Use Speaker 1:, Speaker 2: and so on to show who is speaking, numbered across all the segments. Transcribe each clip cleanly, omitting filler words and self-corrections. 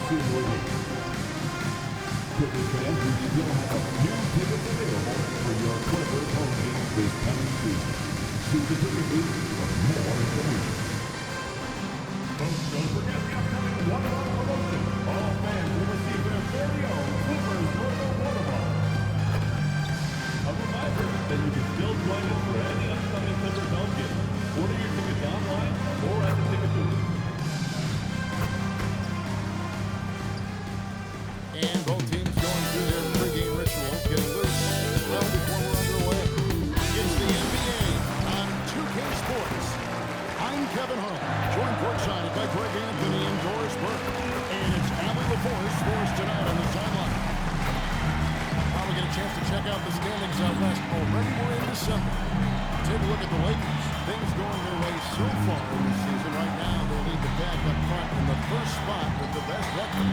Speaker 1: Clippers fans, we still have a few tickets available for your Clippers home game this coming season. See the ticket booth for more information. Folks, don't forget the upcoming water promotion. All fans will receive their very own Clippers logo water bottle. A reminder that you can still join us for any upcoming Clippers home game. Order your tickets online or at the ticket booth.
Speaker 2: And both teams going through their pregame rituals, getting loose well before we're underway. It's the NBA on 2K Sports. I'm Kevin Hunt, joined courtside by Greg Anthony and Doris Burke. And it's Allie LaForce for us tonight on the sideline. Now we get a chance to check out the standings out west. Already we're in December. Take a look at the Lakers. Things going their way so far in the season. Right now, they lead the pack up front in the first spot with the best record.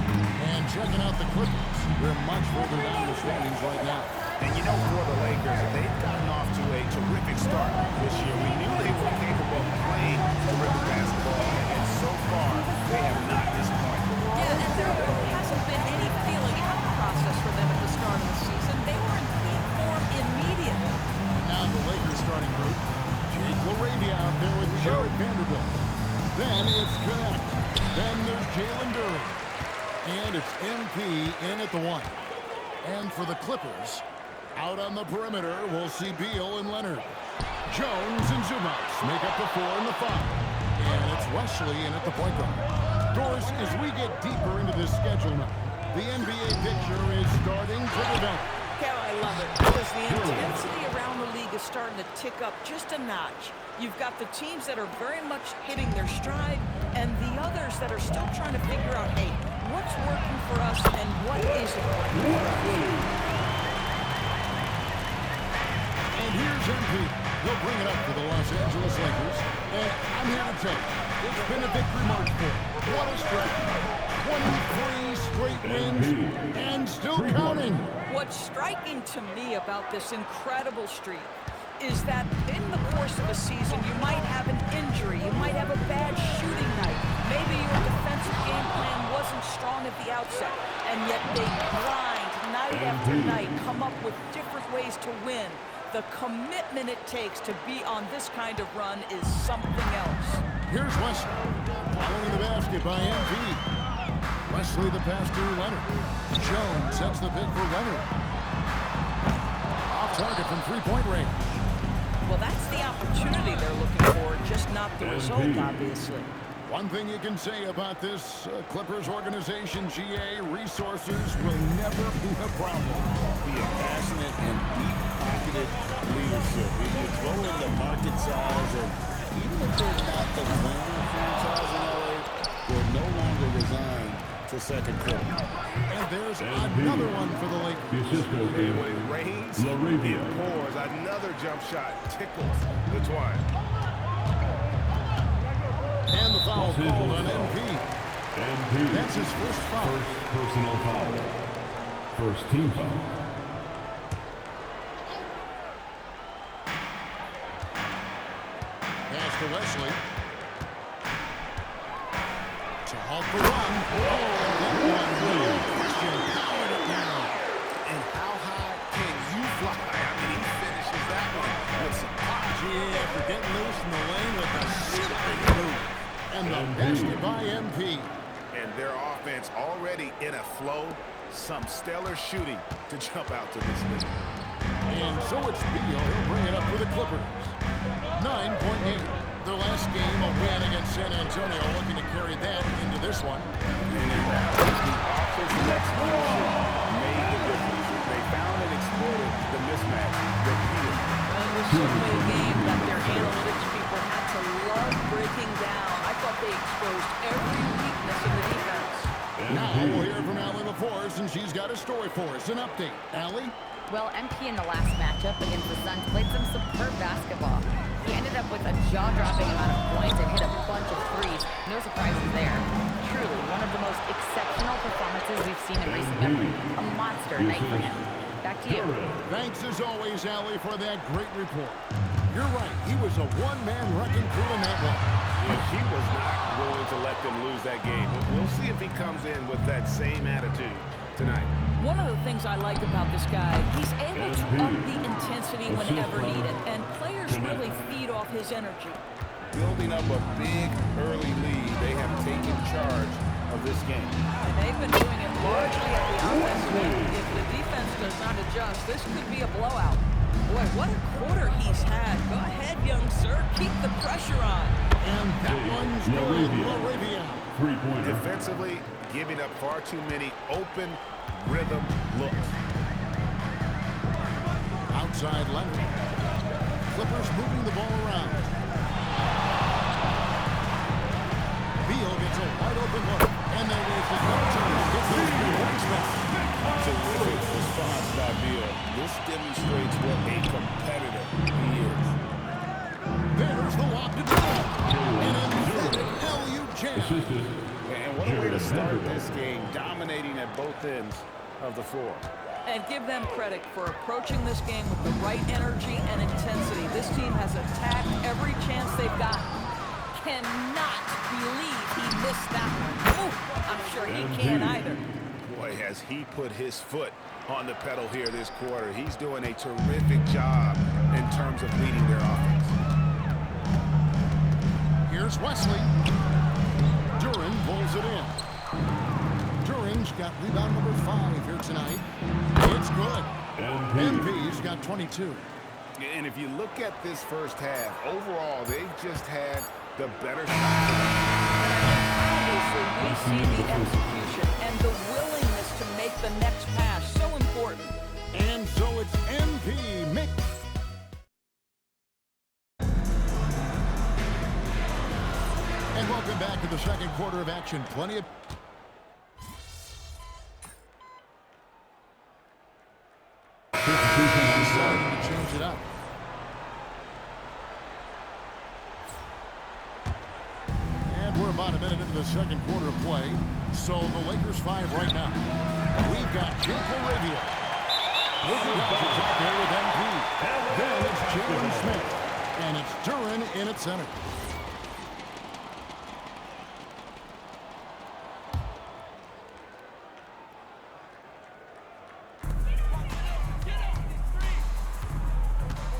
Speaker 2: And checking out the Clippers, they're much further down the standings right now.
Speaker 3: And you know, for the Lakers, they've gotten off to a terrific start this year. We knew they were capable of playing terrific basketball, and so far, they have not disappointed.
Speaker 4: Yeah, and there really hasn't been any feeling out process for them at the start of the season. They were in peak form immediately.
Speaker 2: And now the Lakers starting group. Jake LaRavia out there with Jared Vanderbilt. Then it's Connect. Then there's Jalen Duren. And it's MP in at the 1. And for the Clippers, out on the perimeter, we'll see Beal and Leonard. Jones and Zubac make up the 4 and the 5. And it's Wesley in at the point guard. Doris, as we get deeper into this schedule now, the NBA picture is starting to develop.
Speaker 4: Yeah, I love it, because the intensity around the league is starting to tick up just a notch. You've got the teams that are very much hitting their stride, and the others that are still trying to figure out, hey, what's working for us and what isn't working for us.
Speaker 2: And here's MP. He'll bring it up for the Los Angeles Lakers. And I'm here to tell you, it's been a victory march for him. What a strike. 23 straight wins and still counting.
Speaker 4: What's striking to me about this incredible streak is that in the course of a season, you might have an injury, you might have a bad shooting night, maybe your defensive game plan wasn't strong at the outset, and yet they grind night after night, come up with different ways to win. The commitment it takes to be on this kind of run is something else.
Speaker 2: Here's Wesley, following the basket by MP. Wesley the pass to Leonard. Jones sets the pick for Leonard. Off target from three-point range.
Speaker 4: Well, that's the opportunity they're looking for, just not the result, obviously.
Speaker 2: One thing you can say about this Clippers organization, GA, resources will never be a problem.
Speaker 5: Be a passionate and deep-pocketed leadership. If you throw in the market size, and even if they're not the winning franchise in LA, they're no longer resigned to second fiddle.
Speaker 2: And there's another one for the Lakers.
Speaker 3: And when it rains, it pours. Another jump shot tickles the twine.
Speaker 2: And the foul called on MP. That's his first foul.
Speaker 1: First personal foul. First team foul.
Speaker 2: Pass to Wesley. To halt the run. Oh, that one really question. Powered it down.
Speaker 3: And how high can you fly? I mean, he finishes that one with some pop.
Speaker 2: Yeah, for getting loose in the lane with a zipping move. And the basket by MP.
Speaker 3: And their offense already in a flow. Some stellar shooting to jump out to this lead.
Speaker 2: And so it's Beal. He'll bring it up for the Clippers. 9.8. Their last game, a win against San Antonio, looking to carry that into this one.
Speaker 3: And the offensive execution made the difference. They found and exploited the mismatch repeatedly.
Speaker 4: And it was certainly a game that their analytics people had to love breaking down. I thought they exposed every weakness in the defense.
Speaker 2: Now we'll hear from Allie LaForce, and she's got a story for us. An update. Allie?
Speaker 6: Well, MP in the last matchup against the Suns played some superb basketball. He ended up with a jaw-dropping amount of points and hit a bunch of threes. No surprises there. Truly, one of the most exceptional performances we've seen in recent memory. A monster night for him. Back to you.
Speaker 2: Thanks as always, Allie, for that great report. You're right. He was a one-man wrecking crew in that one.
Speaker 3: Yes, he was not going to let them lose that game. We'll see if he comes in with that same attitude tonight.
Speaker 4: One of the things I like about this guy, he's able to up the intensity whenever needed, and players really feed off his energy.
Speaker 3: Building up a big early lead, they have taken charge of this game.
Speaker 4: And they've been doing it largely at the offensive end. If the defense does not adjust, this could be a blowout. Boy, what a quarter he's had. Go ahead, young sir. Keep the pressure on.
Speaker 2: And that one's good. Moravia.
Speaker 1: Three-pointer.
Speaker 3: Defensively, giving up far too many open rhythm looks.
Speaker 2: Outside Leonard. Clippers moving the ball around. Beal gets a wide open look. And there is the opportunity to get those 3 points back.
Speaker 5: Terrific response by Beal. This demonstrates what a competitor he is.
Speaker 2: There's the lob to Beal. An emphatic LU jam.
Speaker 1: Assisted.
Speaker 5: And what a way to start this game, dominating at both ends of the floor.
Speaker 4: And give them credit for approaching this game with the right energy and intensity. This team has attacked every chance they've got. Cannot believe he missed that one. Ooh, I'm sure he can't either.
Speaker 3: Boy, has he put his foot on the pedal here this quarter. He's doing a terrific job in terms of leading their offense.
Speaker 2: Here's Wesley. Duran pulls it in. Duran's got rebound number 5 here tonight. It's good. MP's got 22.
Speaker 3: And if you look at this first half, overall, they've just had the better shot.
Speaker 4: Obviously, we see the execution and the willingness to make the next pass. So important.
Speaker 2: And so it's MP Mick. And welcome back to the second quarter of action. Plenty of... Starting to change it up. And we're about a minute into the second quarter of play. So the Lakers 5 right now. We've got Jake Moravia. Luka Doncic out there with MP. Then it's Jalen Smith. And it's Duran in at center.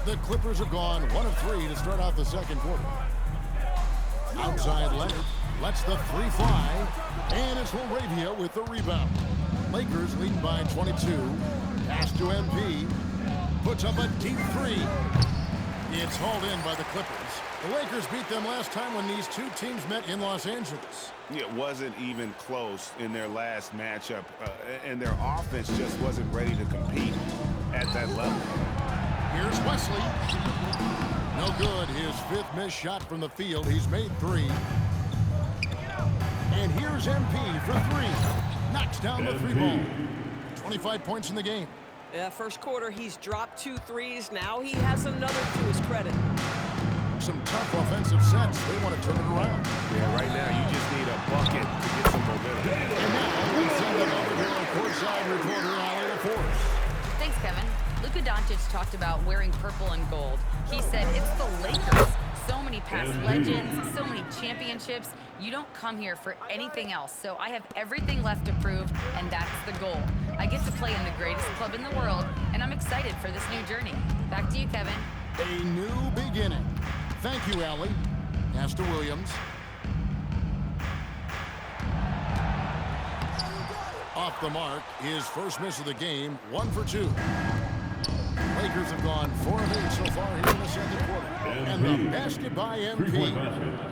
Speaker 2: The Clippers have gone 1 of 3 to start out the second quarter. Outside Leonard lets the 3 fly. And it's Moravia with the rebound. Lakers leading by 22. Pass to MP. Puts up a deep 3. It's hauled in by the Clippers. The Lakers beat them last time when these two teams met in Los Angeles.
Speaker 3: It wasn't even close in their last matchup, and their offense just wasn't ready to compete at that level.
Speaker 2: Here's Wesley. No good. His 5th missed shot from the field. He's made 3. And here's MP for 3. Knocks down the 3 ball. 25 points in the game.
Speaker 4: Yeah, first quarter, he's dropped 2 threes. Now he has another to his credit.
Speaker 2: Some tough offensive sets. They want to turn it around.
Speaker 3: Yeah, right now you just need a bucket to get some momentum.
Speaker 2: And now we send it over here on courtside reporter Allie LaForce.
Speaker 6: Thanks, Kevin. Luka Doncic talked about wearing purple and gold. He said, it's the Lakers. So many past legends, so many championships. You don't come here for anything else. So I have everything left to prove, and that's the goal. I get to play in the greatest club in the world, and I'm excited for this new journey. Back to you, Kevin.
Speaker 2: A new beginning. Thank you, Allie. Pass to Williams. Off the mark, his first miss of the game, 1 for 2. Lakers have gone 4 of 8 so far here in the second quarter. And the basket by MP.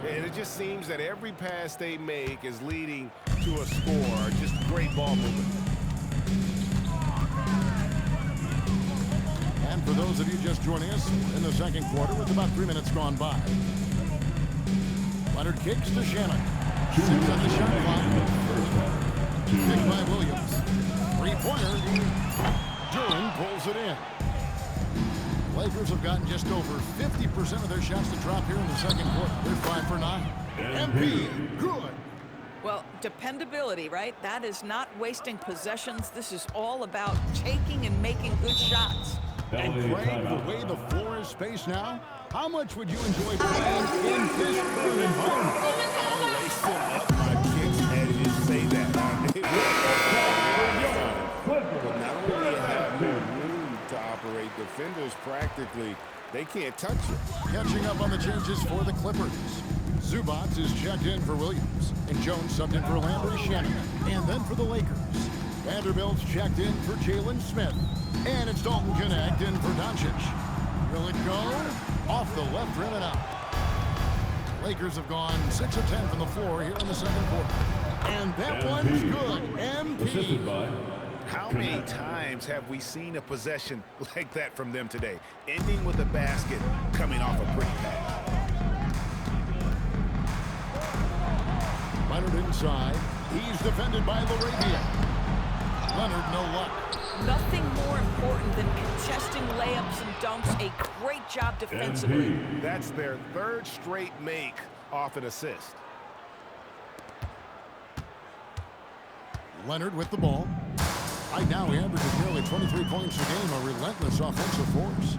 Speaker 3: And it just seems that every pass they make is leading to a score. Just great ball movement.
Speaker 2: And for those of you just joining us in the second quarter with about 3 minutes gone by. Leonard kicks to Shannon. 6 on the shot clock. Picked by Williams. 3-pointer. Duran pulls it in. Lakers have gotten just over 50% of their shots to drop here in the second quarter. They're 5 for 9. MP, good.
Speaker 4: Well, dependability, right? That is not wasting possessions. This is all about taking and making good shots.
Speaker 2: And
Speaker 1: LA
Speaker 2: Craig, the
Speaker 1: timeout.
Speaker 2: way the floor is spaced now, how much would you enjoy playing in this current environment?
Speaker 3: Lace them up my kicks as you say that. But not only do you have no room to operate, defenders practically, they can't touch you.
Speaker 2: Catching up on the changes for the Clippers. Zubats is checked in for Williams, and Jones subbed in for Landry Shannon. And then for the Lakers, Vanderbilt's checked in for Jalen Smith. And it's Dalton Connect in for Doncic. Will it go? Off the left rim and out. Lakers have gone 6 of 10 from the floor here in the second quarter. And that one's good.
Speaker 1: Assisted
Speaker 2: MP.
Speaker 1: by
Speaker 3: How many times have we seen a possession like that from them today, ending with a basket coming off a pretty pass?
Speaker 2: Leonard inside. He's defended by LaRavia. Leonard, no luck.
Speaker 4: Nothing more important than contesting layups and dunks. A great job defensively.
Speaker 1: MP.
Speaker 3: That's their third straight make off an assist.
Speaker 2: Leonard with the ball. Right now he averages nearly 23 points a game, a relentless offensive force.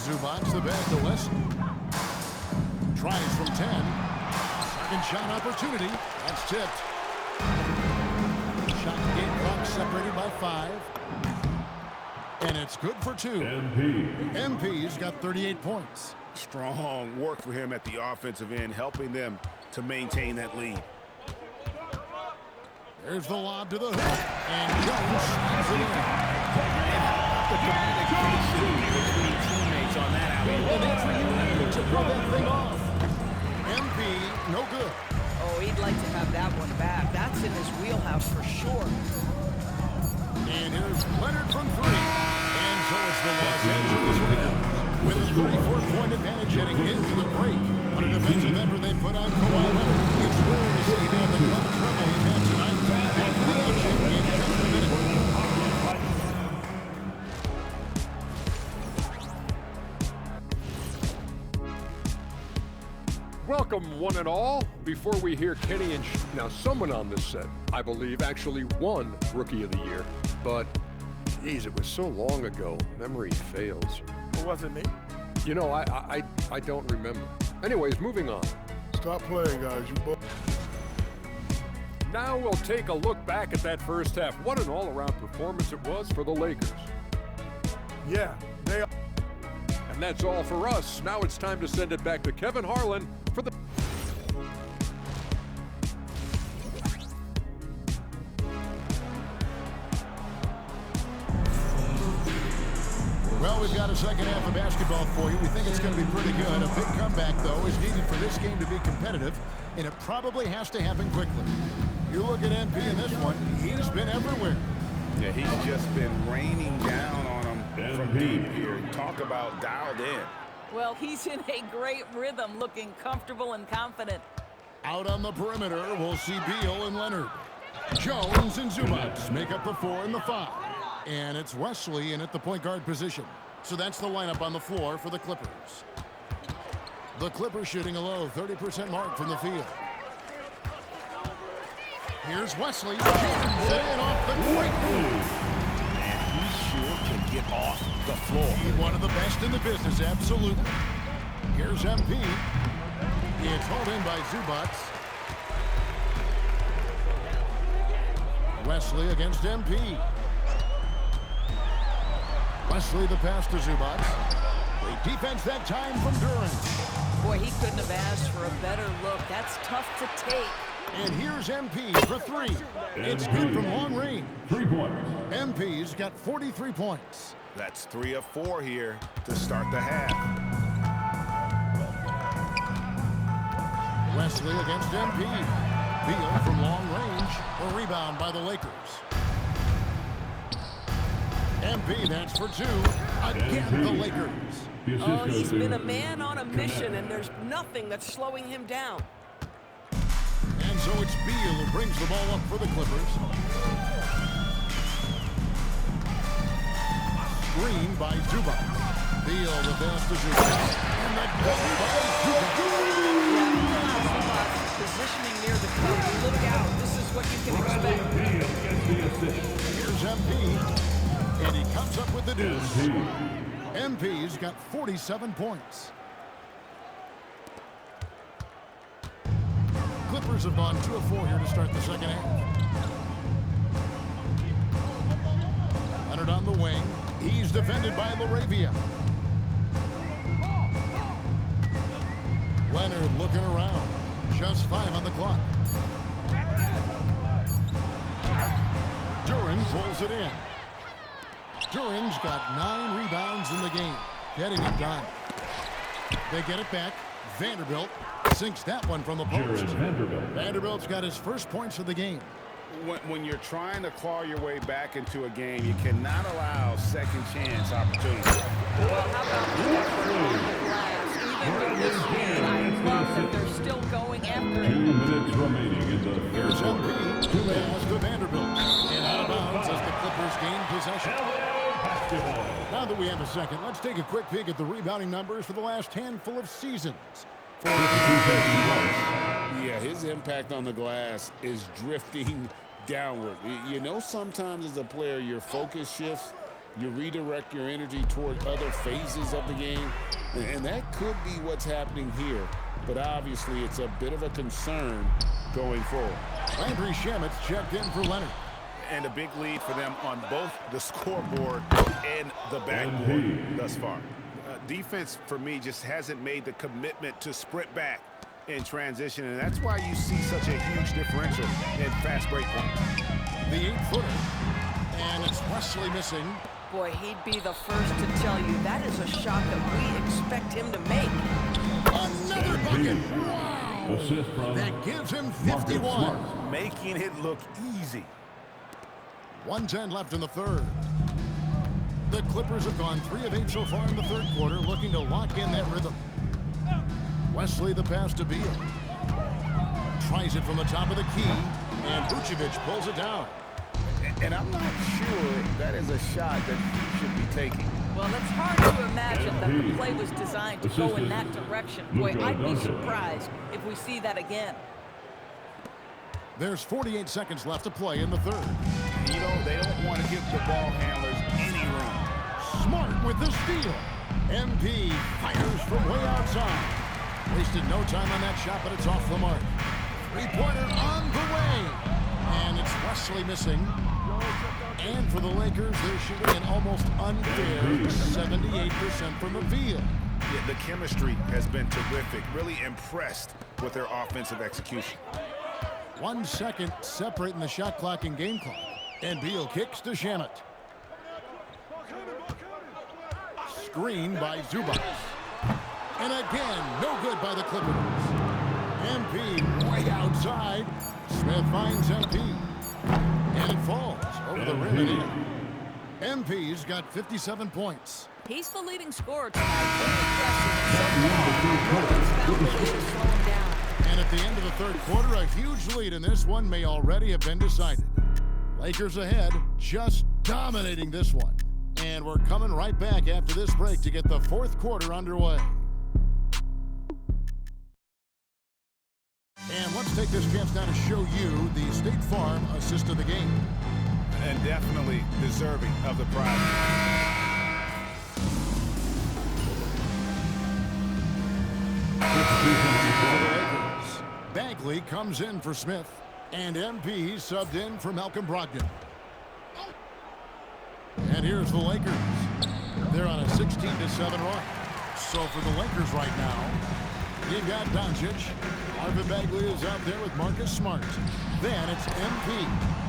Speaker 2: Zubats the back to Wesley. Tries from 10. Second shot opportunity. That's tipped. Shot game clock separated by 5. And it's good for 2.
Speaker 1: MP.
Speaker 2: MP's got 38 points.
Speaker 3: Strong work for him at the offensive end, helping them to maintain that lead.
Speaker 2: There's the lob to the hoop. And Jones slams it in.
Speaker 3: The communication between teammates on that alley.
Speaker 2: And that's the unit to pull that thing off. MP, no good.
Speaker 4: Oh, he'd like to have that one back. That's in his wheelhouse for sure.
Speaker 2: And here's Leonard from 3. And so it's the Los Angeles Rams with a 34-point advantage heading into the break. On a defensive effort they put on Kawhi Leonard. It's rare to see him the club trouble he's had tonight. And the action in just a minute.
Speaker 7: Welcome, one and all. Before we hear Kenny and now someone on this set, I believe, actually won Rookie of the Year. But, geez, it was so long ago. Memory fails.
Speaker 8: It wasn't me.
Speaker 7: You know, I don't remember. Anyways, moving on.
Speaker 8: Stop playing, guys. You both.
Speaker 7: Now we'll take a look back at that first half. What an all-around performance it was for the Lakers.
Speaker 8: Yeah, they are.
Speaker 7: And that's all for us. Now it's time to send it back to Kevin Harlan for the...
Speaker 2: Well, we've got a second half of basketball for you. We think it's going to be pretty good. A big comeback, though, is needed for this game to be competitive, and it probably has to happen quickly. You look at MP in this one, he's been everywhere.
Speaker 3: Yeah, he's just been raining down on them from deep here. Talk about dialed in.
Speaker 4: Well, he's in a great rhythm, looking comfortable and confident.
Speaker 2: Out on the perimeter, we'll see Beal and Leonard. Jones and Zubats make up the 4 and the 5. And it's Wesley in at the point guard position. So that's the lineup on the floor for the Clippers. The Clippers shooting a low 30% mark from the field. Here's Wesley. Jams it in off the quick move.
Speaker 3: And he sure can get off the floor.
Speaker 2: He's one of the best in the business, absolutely. Here's MP. It's hauled in by Zubats. Wesley against MP. Wesley the pass to Zubats. Great defense that time from Duran.
Speaker 4: Boy, he couldn't have asked for a better look. That's tough to take.
Speaker 2: And here's MP for 3. It's good from long range.
Speaker 1: 3 points.
Speaker 2: MP's got 43 points.
Speaker 3: That's 3 of 4 here to start the half.
Speaker 2: Wesley against MP. Beal from long range. A rebound by the Lakers. MP, that's for 2. Again, the Lakers.
Speaker 1: The assist
Speaker 4: Oh,
Speaker 1: goes
Speaker 4: he's
Speaker 1: to
Speaker 4: been a man on a mission, and there's nothing that's slowing him down.
Speaker 2: And so it's Beal who brings the ball up for the Clippers. Screen by Zubac. Beal the pass to Zubac. And the goal by Zubac.
Speaker 4: Positioning near the cup. Look out. This is what you can expect.
Speaker 1: Beal gets the assist.
Speaker 2: Here's MP. And he comes up with the deuce. MP's got 47 points. Clippers have gone 2 of 4 here to start the second half. Leonard on the wing. He's defended by Laravia. Leonard looking around. Just 5 on the clock. Duran pulls it in. Duran's got 9 rebounds in the game. Getting it done. They get it back. Vanderbilt sinks that one from the post. Vanderbilt's got his first points of the game.
Speaker 3: When you're trying to claw your way back into a game, you cannot allow second chance opportunities.
Speaker 4: Well, how about the effort on the glass? Even with this lead, I love that they're still going after it.
Speaker 1: 2 minutes remaining in the
Speaker 2: Here's
Speaker 1: third quarter.
Speaker 2: MP. 2 pass to Vanderbilt. And out of bounds as the Clippers gain possession. Now that we have a second, let's take a quick peek at the rebounding numbers for the last handful of seasons.
Speaker 5: Yeah, his impact on the glass is drifting downward. You know, sometimes as a player, your focus shifts. You redirect your energy toward other phases of the game. And that could be what's happening here. But obviously, it's a bit of a concern going forward.
Speaker 2: Landry Shamit's checked in for Leonard.
Speaker 3: And a big lead for them on both the scoreboard and the backboard thus far. Defense, for me, just hasn't made the commitment to sprint back in transition, and that's why you see such a huge differential in fast break points.
Speaker 2: The 8-footer. And it's Wesley missing.
Speaker 4: Boy, he'd be the first to tell you that is a shot that we expect him to make.
Speaker 2: Another bucket. Wow.
Speaker 1: Assist from
Speaker 2: That gives him 51.
Speaker 3: Making it look easy.
Speaker 2: 1:10 left in the third. The Clippers have gone 3 of 8 so far in the third quarter, looking to lock in that rhythm. Wesley the pass to Beal. Tries it from the top of the key, and Vucevic pulls it down.
Speaker 3: And I'm not sure that is a shot that he should be taking.
Speaker 4: Well, it's hard to imagine that the play was designed to go in that direction. Boy, I'd be surprised if we see that again.
Speaker 2: There's 48 seconds left to play in the third.
Speaker 3: You know, they don't want to give the ball handlers any room.
Speaker 2: Smart with the steal. MP fires from way outside. Wasted no time on that shot, but it's off the mark. Three-pointer on the way. And it's Wesley missing. And for the Lakers, they're shooting an almost unfair 78% from the field.
Speaker 3: Yeah, the chemistry has been terrific. Really impressed with their offensive execution.
Speaker 2: 1 second separating the shot clock and game clock. And Beal kicks to Shamet. Screen by Zubac. And again, no good by the Clippers. MP way outside. Smith finds MP. And it falls over the rim and in. MP's got 57 points.
Speaker 4: He's the leading scorer tonight. So far, nobody's found a way to slow him down.
Speaker 2: And at the end of the third quarter, a huge lead in this one may already have been decided. Lakers ahead, just dominating this one. And we're coming right back after this break to get the fourth quarter underway. And let's take this chance now to show you the State Farm assist of the game.
Speaker 3: And definitely deserving of the prize.
Speaker 2: Bagley comes in for Smith, and MP subbed in for Malcolm Brogdon. And here's the Lakers. They're on a 16-7 run. So for the Lakers right now, you've got Doncic. Marvin Bagley is out there with Marcus Smart. Then it's MP,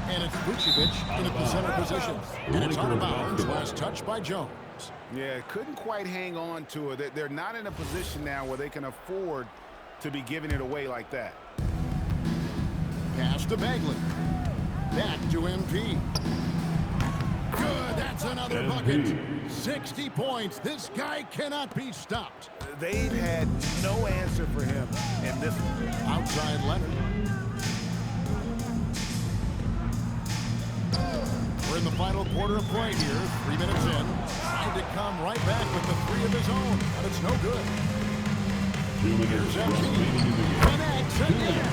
Speaker 2: and it's Vucevic in at the center position. And it's out of bounds. Last touch by Jones.
Speaker 3: Yeah, couldn't quite hang on to it. They're not in a position now where they can afford to be giving it away like that.
Speaker 2: Pass to Bagley. Back to MP. Good, that's another bucket. 60 points. This guy cannot be stopped.
Speaker 3: They've had no answer for him in this one.
Speaker 2: Outside Leonard. We're in the final quarter of play here. 3 minutes in. Trying to come right back with the 3 of his own, but it's no good.
Speaker 1: 2 minutes remaining in the game.
Speaker 2: Connects again.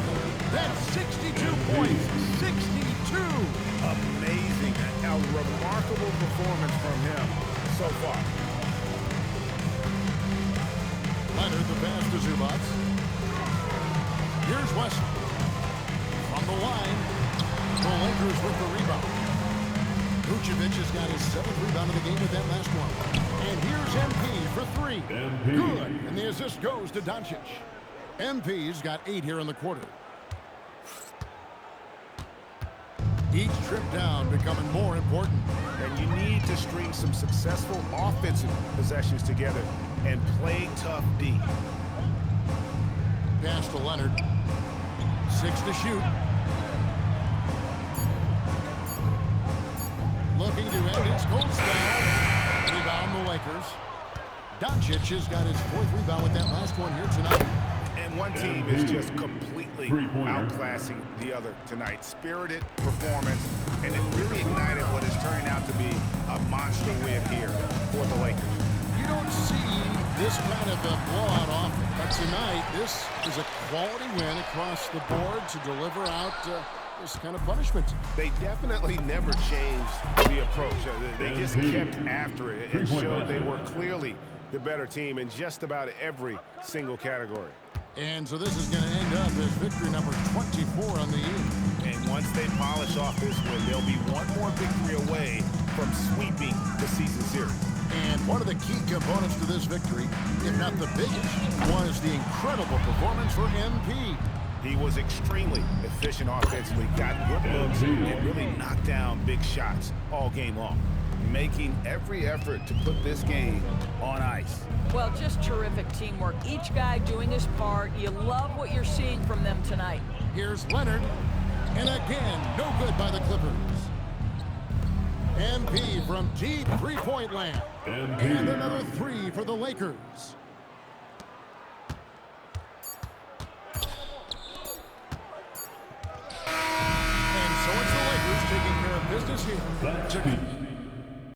Speaker 2: That's 62 points. 62.
Speaker 3: Amazing. A remarkable performance from him so far.
Speaker 2: Leonard, the pass to Zubac. Here's Wesley. From the line, the Lakers with the rebound. Vucevic has got his 7th rebound of the game with that last one. And here's MP for 3.
Speaker 1: MP.
Speaker 2: Good. And the assist goes to Doncic. MP's got 8 here in the quarter. Each trip down becoming more important.
Speaker 3: And you need to string some successful offensive possessions together and play tough D.
Speaker 2: Pass to Leonard. 6 to shoot. Looking to end his cold spell. Rebound the Lakers. Doncic has got his 4th rebound with that last one here tonight.
Speaker 3: And one team is just completely outclassing the other tonight. Spirited performance, and it really ignited what is turning out to be a monster win here for the Lakers.
Speaker 2: You don't see this kind of a blowout often, but tonight this is a quality win across the board to deliver out this kind of punishment.
Speaker 3: They definitely never changed the approach. They just kept after it and showed they were clearly the better team in just about every single category.
Speaker 2: And so this is going to end up as victory number 24 on the year.
Speaker 3: And once they polish off this win, they'll be one more victory away from sweeping the season series.
Speaker 2: And one of the key components to this victory, if not the biggest, was the incredible performance for MP.
Speaker 3: He was extremely efficient offensively, got good looks, and really knocked down big shots all game long, making every effort to put this game on ice.
Speaker 4: Well, just terrific teamwork. Each guy doing his part. You love what you're seeing from them tonight.
Speaker 2: Here's Leonard. And again, no good by the Clippers. MP from deep three-point land. And another 3 for the Lakers. And so it's the Lakers taking care of business here.